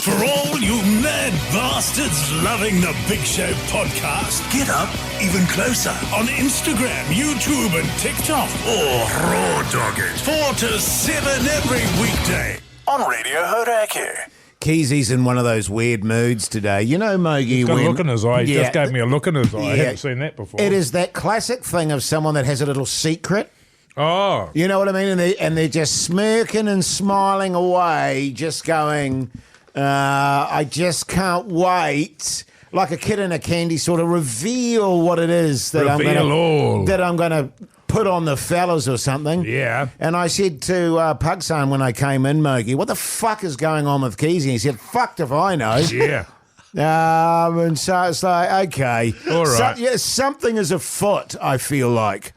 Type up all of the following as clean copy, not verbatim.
For all you mad bastards loving the Big Show podcast, get up even closer on Instagram, YouTube and TikTok. Or raw dog it 4 to 7 every weekday on Radio Hauraki. Keezy's in one of those weird moods today. You know, Mogi, He's got a look in his eye. He Yeah. just gave me a look in his eye. I Yeah. haven't seen that before. It is that classic thing of someone that has a little secret. Oh. You know what I mean? And they're just smirking and smiling away, just going, I just can't wait. Like a kid in a candy store to reveal what it is that I'm going to put on the fellas or something. Yeah. And I said to Pugson when I came in, Mogi, what the fuck is going on with Keezy? He said, fucked if I know. Yeah. And so it's like, okay. All right. Something is afoot, I feel like.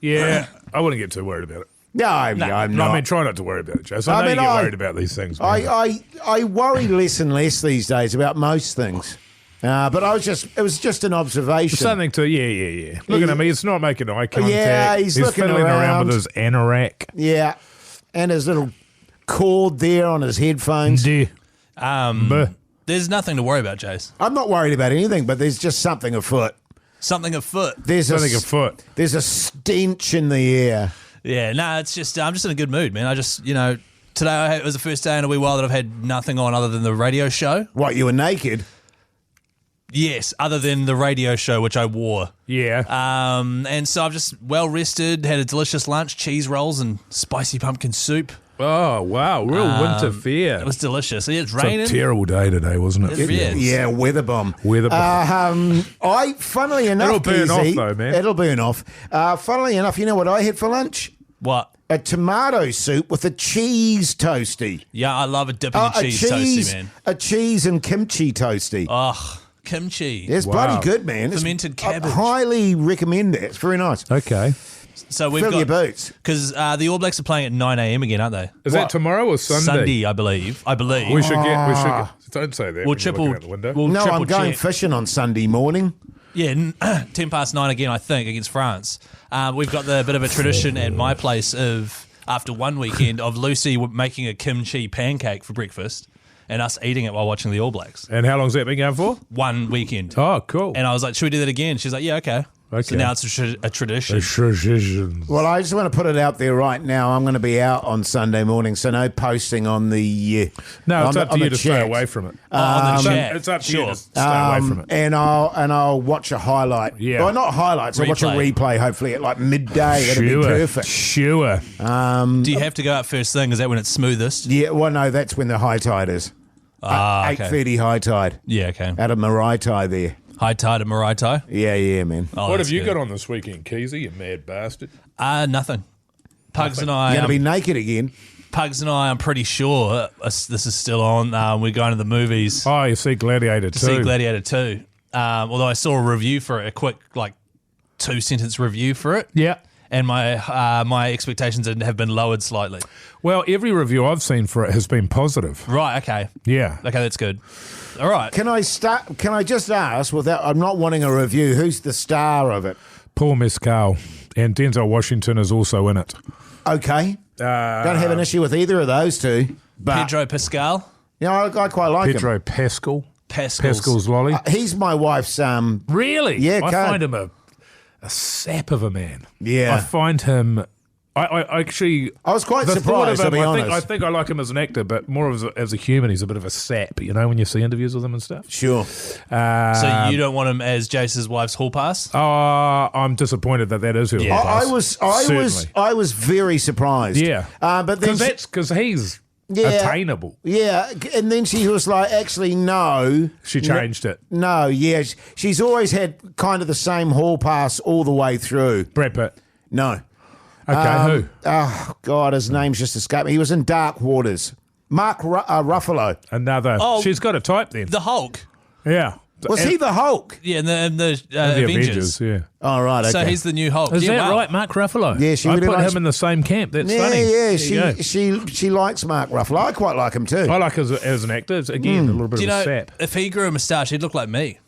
Yeah. I wouldn't get too worried about it. No, I'm not. I mean, try not to worry about it, Jess. I know you get worried about these things. Man. I worry less and less these days about most things. But it was just an observation. Something to, yeah. Looking at me, it's not making eye contact. Yeah, he's looking fiddling around with his anorak. Yeah, and his little cord there on his headphones. There's There's nothing to worry about, Jace. I'm not worried about anything, but there's just something afoot. Something afoot. There's something afoot. There's a stench in the air. Yeah, no, it's just, I'm just in a good mood, man. I just, today it was the first day in a wee while that I've had nothing on other than the radio show. What, you were naked? Yes, other than the radio show, which I wore. Yeah. And so I've just well rested, had a delicious lunch, cheese rolls and spicy pumpkin soup. Oh, wow. Real winter fare. It was delicious. Yeah, it's It's raining. a terrible day today, wasn't it? Yeah. Weather bomb. Funnily enough, It'll burn Keezy, off though, man. It'll burn off. Funnily enough, you know what I had for lunch? What? A tomato soup with a cheese toasty. Yeah, I love a dipping the cheese toasty, man. A cheese and kimchi toasty. Oh, kimchi. It's bloody good, man. Fermented cabbage. I highly recommend it. It's very nice. Okay. So we've Fill got your boots. because the All Blacks are playing at 9 a.m. again, aren't they? Is that tomorrow or Sunday? Sunday, I believe. We should get. Don't say that. We'll when you're triple. looking out the window. We'll No, triple I'm going check. fishing on Sunday morning. Yeah, 10 past 9 again, I think, against France. We've got the bit of a tradition at my place of after one weekend of Lucy making a kimchi pancake for breakfast and us eating it while watching the All Blacks. And how long's that been going for? One weekend. Oh, cool. And I was like, should we do that again? She's like, yeah, okay. So now it's a tradition. Well, I just want to put it out there right now. I'm going to be out on Sunday morning, so no posting on the No, it's on up the to you to stay chat. away from it. On the chat. It's up to you Sure. to stay away from it. And I'll watch a highlight. Yeah. Well, not highlights. I'll watch a Replay. replay. Hopefully at like midday. It'll be perfect. Sure. Do you have to go out first thing? Is that when it's smoothest? Yeah. Well, no, that's when the high tide is. Okay. 8:30 high tide. Yeah, okay. Out of Maraetai there. High tide at Maraetai. Yeah, man. Oh, What that's have you good. got on this weekend, Keezy, you mad bastard? Nothing. Pugs and I. You're going to be naked again. Pugs and I, I'm pretty sure this is still on. We're going to the movies Oh, you see Gladiator 2. to see Gladiator 2. Although I saw a review for it, a quick 2-sentence review for it. Yeah. And my expectations have been lowered slightly. Well, every review I've seen for it has been positive. Right, okay. Yeah. Okay, that's good. All right. Can I just ask, I'm not wanting a review, who's the star of it? Paul Mescal and Denzel Washington is also in it. Okay. Don't have an issue with either of those two. But, Pedro Pascal. I quite like him. Pedro Pascal. Pascal's. Pascal's lolly. He's my wife's... Really? Yeah, I can't- find him a sap of a man. Yeah. I find him... I actually... I was quite the thought of surprised, to be him, honest. I think I like him as an actor, but more as a human, he's a bit of a sap, when you see interviews with him and stuff. Sure. So you don't want him as Jace's wife's hall pass? I'm disappointed that is who Yeah. it was. I was very surprised. Yeah. But then Because he's Yeah. attainable. yeah, and then she was like, actually, no. She changed it. No, yeah. She's always had kind of the same hall pass all the way through. Brad Pitt. No. Okay, who? Oh, God, his name's just escaped me. He was in Dark Waters. Mark Ruffalo. Another. Oh. She's got a type then. The Hulk. Yeah. Was he the Hulk? Yeah, in the The Avengers. yeah. Oh, right, okay. So he's the new Hulk. Is Yeah, that wow. right, Mark Ruffalo? Yeah, she I really put likes- him in the same camp. That's yeah, funny. yeah, There you go. she likes Mark Ruffalo. I quite like him too. I like as an actor. It's, again, a little bit Do you of a know, sap. if he grew a moustache, he'd look like me.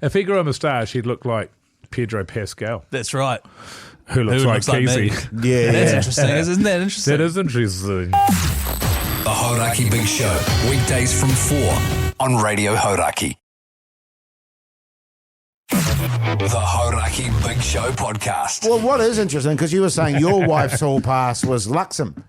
If he grew a moustache, he'd look like Pedro Pascal, That's right. who looks Who like looks like me. Keezy. Yeah, That's yeah. interesting. Isn't that interesting? That is interesting. The Hauraki Big Show, weekdays from 4 on Radio Hauraki. The Hauraki Big Show podcast. Well, what is interesting, because you were saying your wife's hall pass was Luxem.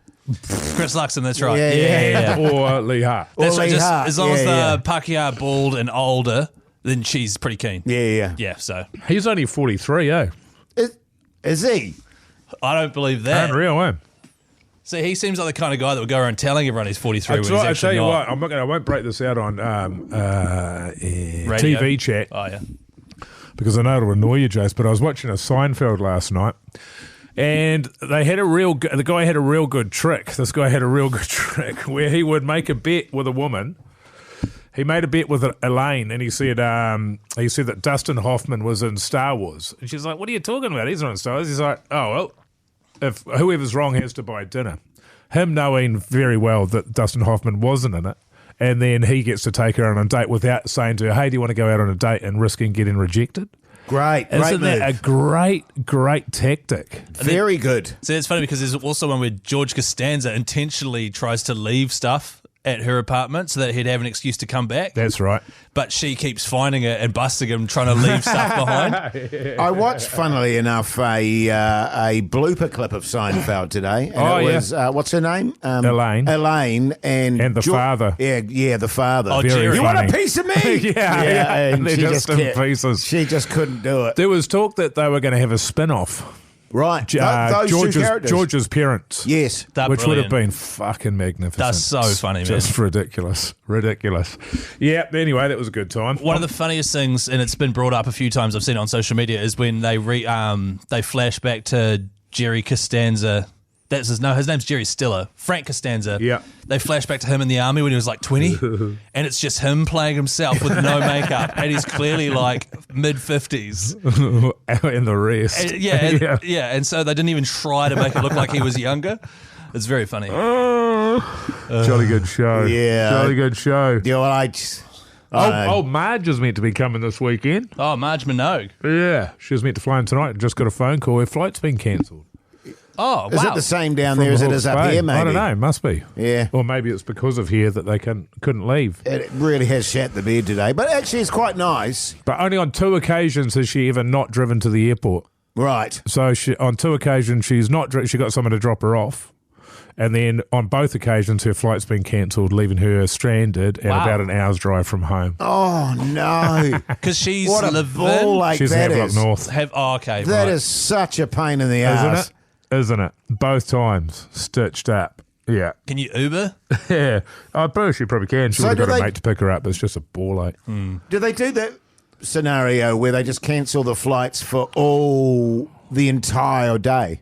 Chris Luxon, that's right. Yeah. Or Lee Hart. That's Or right. Lee Just, Hart. as long as Yeah, the Pakeha bald and older, then she's pretty keen. Yeah. Yeah, so He's only 43, eh? Is he? I don't believe that. Unreal, eh? See, he seems like the kind of guy that would go around telling everyone he's 43 when he's I actually tell you not. what, I won't break this out on TV chat Oh, yeah. because I know it'll annoy you, Jace, but I was watching a Seinfeld last night and the guy had a real good trick. This guy had a real good trick where he would make a bet with a woman. He made a bet with Elaine, and he said that Dustin Hoffman was in Star Wars. And she's like, "What are you talking about? He's not in Star Wars." He's like, "Oh, well, if whoever's wrong has to buy dinner." Him knowing very well that Dustin Hoffman wasn't in it, and then he gets to take her on a date without saying to her, "Hey, do you want to go out on a date?" and risking getting rejected. Great Isn't move. that a great tactic? Very good. See, it's funny because there's also one where George Costanza intentionally tries to leave stuff at her apartment so that he'd have an excuse to come back. That's right. But she keeps finding it and busting him trying to leave stuff behind. I watched, funnily enough, a blooper clip of Seinfeld today. And it was, what's her name? Elaine. Elaine and the father. Yeah, the father. Oh, Very Jerry. You want a funny. piece of me? Yeah. And They're she just in can't- pieces. She just couldn't do it. There was talk that they were going to have a spin-off. Right. Those two characters. George's parents. Yes. They're Which would have brilliant. been fucking magnificent. That's so funny, man. Just ridiculous. Yeah, anyway, that was a good time. One of the funniest things, and it's been brought up a few times, I've seen it on social media, is when they flash back to Jerry Costanza. His name's Jerry Stiller. Frank Costanza. Yeah. They flash back to him in the army when he was like 20, and it's just him playing himself with no makeup, and he's clearly like mid-50s. And the rest. And so they didn't even try to make it look like he was younger. It's very funny. Jolly good show. Yeah. Jolly good show. Yeah, well, I don't know. Oh, Marge is meant to be coming this weekend. Oh, Marge Minogue. Yeah. She was meant to fly in tonight. Just got a phone call. Her flight's been cancelled. Oh, wow. Is it the same down there as it is up here, maybe? I don't know. Must be. Yeah. Or maybe it's because of here that they couldn't leave. It really has shat the bed today. But actually, it's quite nice. But only on 2 occasions has she ever not driven to the airport. Right. So on 2 occasions, she got someone to drop her off. And then on both occasions, her flight's been cancelled, leaving her stranded and Wow. about an hour's drive from home. Oh, no. Because she's What a living. ball like She's that Havelock is. North. Okay, That right. is such a pain in the Isn't ass. it? Isn't it? Both times. Stitched up. Yeah. Can you Uber? Yeah. I suppose she probably can. She So would have do got a they- mate to pick her up. It's just a ball ache. Do they do that scenario where they just cancel the flights for the entire day?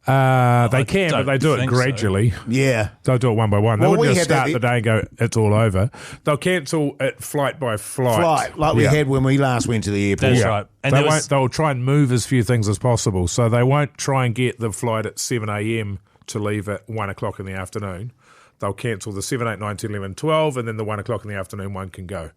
They can, but they do it think so. gradually. Yeah. They'll do it one by one. They Well, we wouldn't just had start that- the day and go, it's all over. They'll cancel it flight by flight. Like we Yeah. had when we last went to the airport. That's right. And they there was- they'll try and move as few things as possible. So they won't try and get the flight at 7 a.m. to leave at 1 o'clock in the afternoon. They'll cancel the 7, 8, 9, 10, 11, 12, and then the 1 o'clock in the afternoon one can go.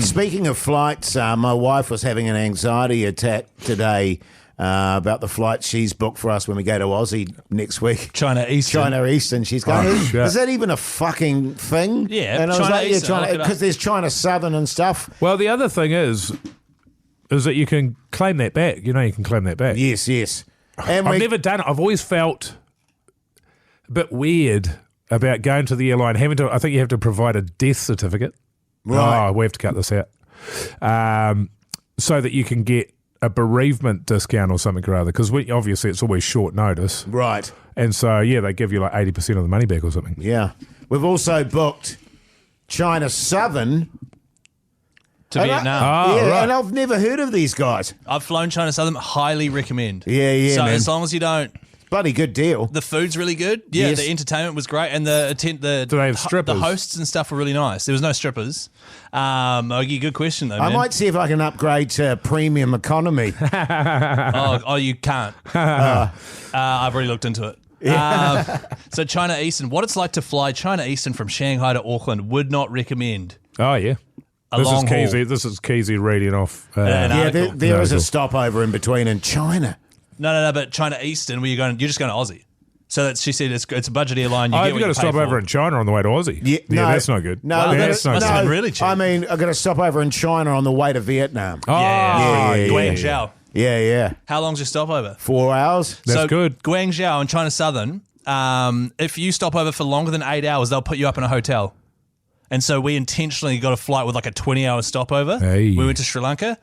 Speaking of flights, my wife was having an anxiety attack today about the flight she's booked for us when we go to Aussie next week. China Eastern. China Eastern. She's going, Oh, shit. is that even a fucking thing? Yeah, and I was China like, yeah, Eastern, I'll look it up. because there's China Southern and stuff. Well, the other thing is that you can claim that back. You know you can claim that back. Yes, yes. And I've never done it. I've always felt a bit weird about going to the airline, having to, I think you have to provide a death certificate. Right. Oh, we have to cut this out. So that you can get a bereavement discount or something or other, because obviously it's always short notice. Right. And so, yeah, they give you like 80% of the money back or something. Yeah. We've also booked China Southern to And Vietnam. Oh, right. and I've never heard of these guys. I've flown China Southern. Highly recommend. Yeah, So man. as long as you don't, Bloody good deal. the food's really good. Yeah, Yes. the entertainment was great, and Do they have strippers? The hosts and stuff were really nice. There was no strippers. Ogie, good question though. I Man. might see if I can upgrade to premium economy. Oh, you can't. I've already looked into it. So China Eastern, what it's like to fly China Eastern from Shanghai to Auckland, would not recommend. Oh, yeah. A This long is haul. Keezy. This is Keezy reading off. An Yeah, article. there is a Article. stopover in between in China. No, but China Eastern, where you're just going to Aussie. So she said it's a budget airline. You Oh, get you've what got you to pay stop for. over in China on the way to Aussie. Yeah, no. That's not good. No, Wow, that's not must good. have been really cheap. I mean, I'm going to stop over in China on the way to Vietnam. Oh, Yeah. yeah. Guangzhou. Yeah. How long's your stopover? 4 hours. That's so good. Guangzhou in China Southern, if you stop over for longer than 8 hours, they'll put you up in a hotel. And so we intentionally got a flight with like a 20-hour stopover. Hey. We went to Sri Lanka.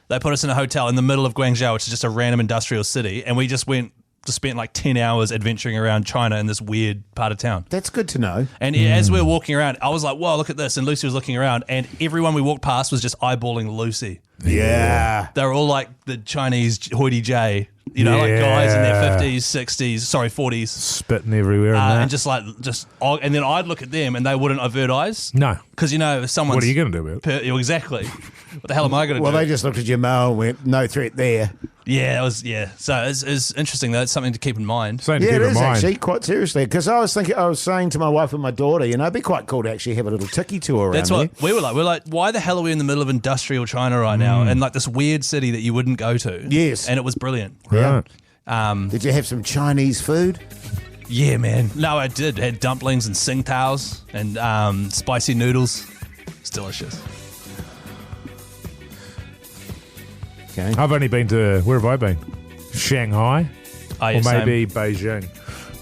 They put us in a hotel in the middle of Guangzhou, which is just a random industrial city. And we just spent like 10 hours adventuring around China in this weird part of town. That's good to know. And as we were walking around, I was like, whoa, look at this. And Lucy was looking around, and everyone we walked past was just eyeballing Lucy. Yeah. They were all like the Chinese hoity J, like guys in their 50s, 60s, 40s. Spitting everywhere. And that. And then I'd look at them and they wouldn't avert eyes. No. Because, if someone's... What are you going to do about it? Exactly. What the hell am I going to Well, do? they just looked at your mail and went, no threat there. Yeah, So it's interesting, though. It's something to keep in mind. Something to Yeah, keep it in is mind. actually, quite seriously. Because I was saying to my wife and my daughter, it'd be quite cool to actually have a little tiki tour around That's there. what we were like. We're like, why the hell are we in the middle of industrial China right now? And like this weird city that you wouldn't go to. Yes. And it was brilliant. Yeah. Right. Did you have some Chinese food? Yeah, man. No, I did. Had dumplings and tsingtaos and spicy noodles. It's delicious. Okay. I've only been to, where have I been? Shanghai? Oh, yeah, or same. maybe Beijing.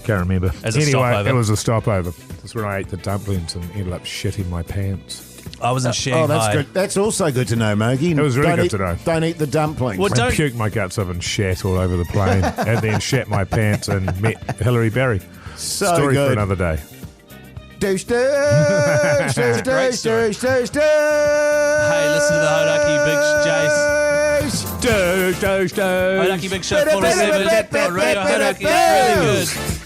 Can't remember. As a anyway, stopover. it was a stopover. That's when I ate the dumplings and ended up shitting my pants. I was in Shanghai. Oh, that's good. That's also good to know, Mogi. It was really Don't good eat- to know. Don't eat the dumplings. Well, I don't- puked my guts up and shat all over the plane and then shat my pants and met Hillary Berry. So Story for good. another day. Douche, douche, douche, Great douche, story. douche, douche, douche. Hey, listen to the Hauraki Big Jace. Douche, douche, douche. Hauraki Big Show 47 on Radio Hauraki. It's really good.